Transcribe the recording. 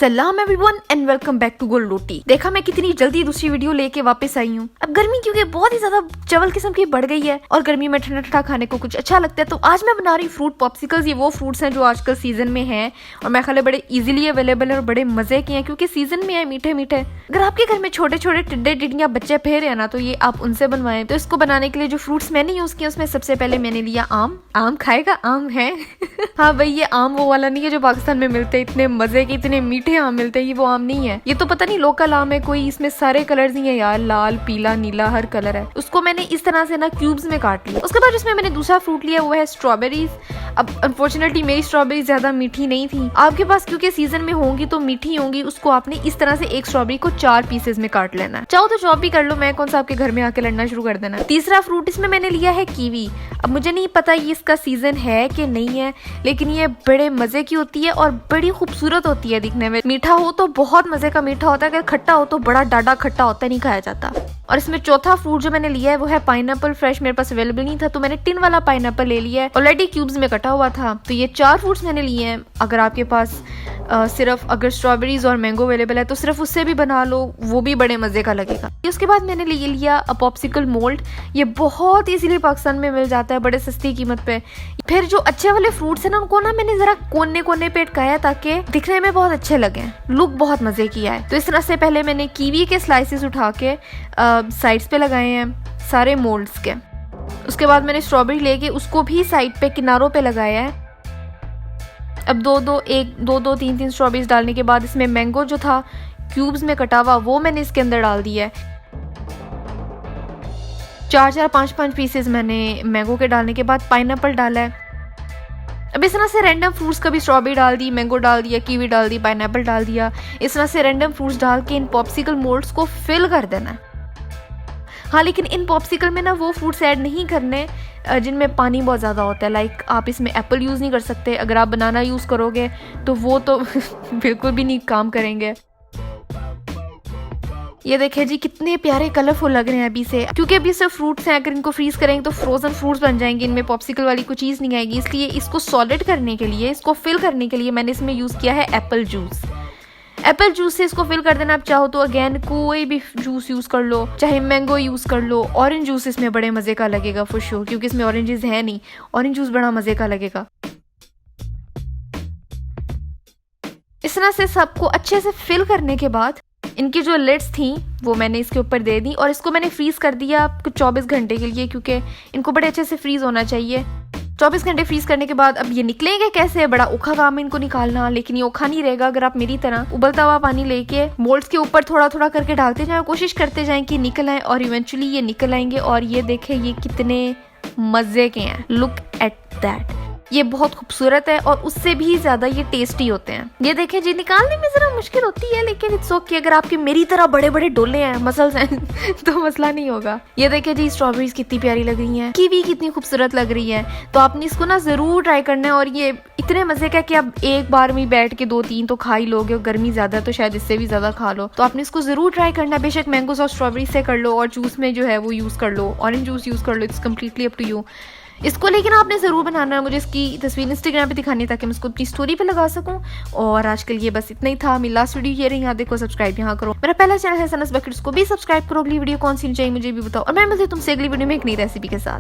सलाम everyone and welcome back to Gold Roti. देखा मैं कितनी जल्दी दूसरी वीडियो लेके वापस आई हूँ। अब गर्मी क्योंकि बहुत ही ज्यादा चवल किस्म की बढ़ गई है और गर्मी में ठंडा ठंडा खाने को कुछ अच्छा लगता है, तो आज मैं बना रही फ्रूट पॉप्सिकल्स। ये वो फ्रूट्स हैं जो आजकल सीजन में हैं और मैं ख्याल बड़े इजीली अवेलेबल है और बड़े मजे के हैं क्योंकि सीजन में है, मीठे मीठे। अगर आपके घर में छोटे छोटे टिड्डे टिड्डियां बच्चे फेर है ना, तो ये आप उनसे बनवाएं। तो इसको बनाने के लिए जो फ्रूट्स मैंने यूज किया उसमें सबसे पहले मैंने लिया आम खाएगा आम है हाँ भाई, ये आम वो वाला नहीं है जो पाकिस्तान में मिलते हैं, इतने मजे के इतने मीठे आम मिलते हैं। ये वो आम नहीं है, ये तो पता नहीं लोकल आम है कोई, इसमें सारे कलर्स ही है यार, लाल पीला नीला हर कलर है। उसको मैंने इस तरह से ना क्यूब्स में काट लिया। उसके बाद इसमें मैंने दूसरा फ्रूट लिया, वो है स्ट्रॉबेरीज। अब अनफॉर्चुनेटली मेरी स्ट्रॉबेरी ज्यादा मीठी नहीं थी, आपके पास क्योंकि सीजन में होंगी तो मीठी होंगी। उसको आपने इस तरह से एक स्ट्रॉबेरी को 4 पीसेस में काट लेना है। चाहो तो चॉप भी कर लो, मैं कौन सा आपके घर में आके लड़ना शुरू कर देना। तीसरा फ्रूट इसमें मैंने लिया है कीवी। अब मुझे नहीं पता ये इसका सीजन है कि नहीं है, लेकिन ये बड़े मजे की होती है और बड़ी खूबसूरत होती है दिखने में। मीठा हो तो बहुत मजे का मीठा होता है, अगर खट्टा हो तो बड़ा डाढ़ा खट्टा होता है, नहीं खाया जाता। और इसमें चौथा फ्रूट जो मैंने लिया है वो है पाइनएप्पल। फ्रेश मेरे पास अवेलेबल नहीं था तो मैंने टिन वाला पाइनएप्पल ले लिया है, ऑलरेडी क्यूब्स में कटा हुआ था। तो ये 4 फ्रूट्स मैंने लिए हैं। अगर आपके पास सिर्फ अगर स्ट्रॉबेरीज और मैंगो अवेलेबल है तो सिर्फ उससे भी बना लो, वो भी बड़े मजे का लगेगा। उसके बाद मैंने ले लिया पॉप्सिकल मोल्ड। ये बहुत इजीली पाकिस्तान में मिल जाता है बड़े सस्ती कीमत पे। फिर जो अच्छे वाले फ्रूट्स है ना, उनको ना मैंने जरा कोने कोने पे अटकाया ताकि दिखने में बहुत अच्छे लगे, लुक बहुत मजे की है। तो इस तरह से पहले मैंने कीवी के स्लाइसेस उठा के साइड्स पे लगाए हैं सारे मोल्ड्स के। उसके बाद मैंने स्ट्रॉबेरी लेके उसको भी साइड पे किनारों पे लगाया है। अब दो तीन स्ट्रॉबेरीज डालने के बाद इसमें मैंगो जो था क्यूब्स में कटा हुआ वो मैंने इसके अंदर डाल दिया है। 4 5 पीसेस मैंने मैंगो के डालने के बाद पाइनएप्पल डाला है। अब इस तरह से रैंडम फ्रूट्स कभी स्ट्रॉबेरी डाल दी, मैंगो डाल दिया, कीवी डाल दी, पाइनएप्पल डाल दिया। इस तरह से रैंडम फ्रूट्स डाल के इन पॉप्सिकल मोल्ड्स को फिल कर देना है। हाँ, लेकिन इन पॉप्सिकल में ना वो फ्रूट्स ऐड नहीं करने जिनमें पानी बहुत ज़्यादा होता है। लाइक आप इसमें एप्पल यूज़ नहीं कर सकते। अगर आप बनाना यूज़ करोगे तो वो तो बिल्कुल भी नहीं काम करेंगे। ये देखिए जी कितने प्यारे कलरफुल लग रहे हैं अभी से, क्योंकि अभी सिर्फ फ्रूट्स हैं। अगर इनको फ्रीज करेंगे तो फ्रोजन फ्रूट्स बन जाएंगे, इनमें पॉप्सिकल वाली कोई चीज़ नहीं आएगी। इसलिए इसको सॉलिड करने के लिए, इसको फिल करने के लिए मैंने इसमें यूज़ किया है एप्पल जूस। एप्पल जूस से इसको फिल कर देना। आप चाहो तो अगेन कोई भी जूस यूज कर लो, चाहे मैंगो यूज कर लो। ऑरेंज जूस इसमें बड़े मजे का लगेगा फॉर श्योर, क्योंकि इसमें ऑरेंजेस है नहीं। ऑरेंज जूस बड़ा मजे का लगेगा। इस तरह से सबको अच्छे से फिल करने के बाद इनकी जो लिड्स थी वो मैंने इसके ऊपर दे दी और इसको मैंने फ्रीज कर दिया कुछ 24 घंटे के लिए, क्योंकि इनको बड़े अच्छे से फ्रीज होना चाहिए। 24 घंटे फ्रीज करने के बाद अब ये निकलेंगे कैसे, बड़ा औखा काम है इनको निकालना। लेकिन ये औखा नहीं रहेगा अगर आप मेरी तरह उबलता हुआ पानी लेके मोल्ड्स के ऊपर थोड़ा थोड़ा करके डालते जाएं, कोशिश करते जाएं कि निकल आए और इवेंचुअली ये निकल आएंगे। और ये देखें ये कितने मजे के हैं, लुक एट दैट। ये बहुत खूबसूरत है और उससे भी ज्यादा ये टेस्टी होते हैं। ये देखें जी, निकालने में जरा मुश्किल होती है लेकिन इट्स ओके। अगर आपके मेरी तरह बड़े बड़े डोले हैं, मसल्स हैं तो मसला नहीं होगा। ये देखें जी, स्ट्रॉबेरीज कितनी प्यारी लग रही हैं, कीवी कितनी खूबसूरत लग रही है। तो आपने इसको ना जरूर ट्राई करना है। और ये इतने मजे का कि आप एक बार में बैठ के 2-3 तो खा ही लोगे, और गर्मी ज्यादा है तो शायद इससे भी ज्यादा खा लो। तो आपने इसको जरूर ट्राई करना है। बेशक मैंगोस और स्ट्रॉबेरी से कर लो और जूस में जो है वो यूज कर लो, ऑरेंज जूस यूज कर लो, it's completely up to you इसको। लेकिन आपने ज़रूर बनाना है। मुझे इसकी तस्वीर इंस्टाग्राम पे दिखानी है ताकि मैं इसको अपनी स्टोरी पे लगा सकूं। और आज के लिए बस इतना ही था। मेरी लास्ट वीडियो ये रही, यहाँ देखो, सब्सक्राइब यहाँ करो। मेरा पहला चैनल है सनस बकेट, उसको भी सब्सक्राइब करो। अगली वीडियो कौन सी चाहिए मुझे भी बताओ और मैं मिलती हूँ तुमसे अगली वीडियो में एक नई रेसिपी के साथ।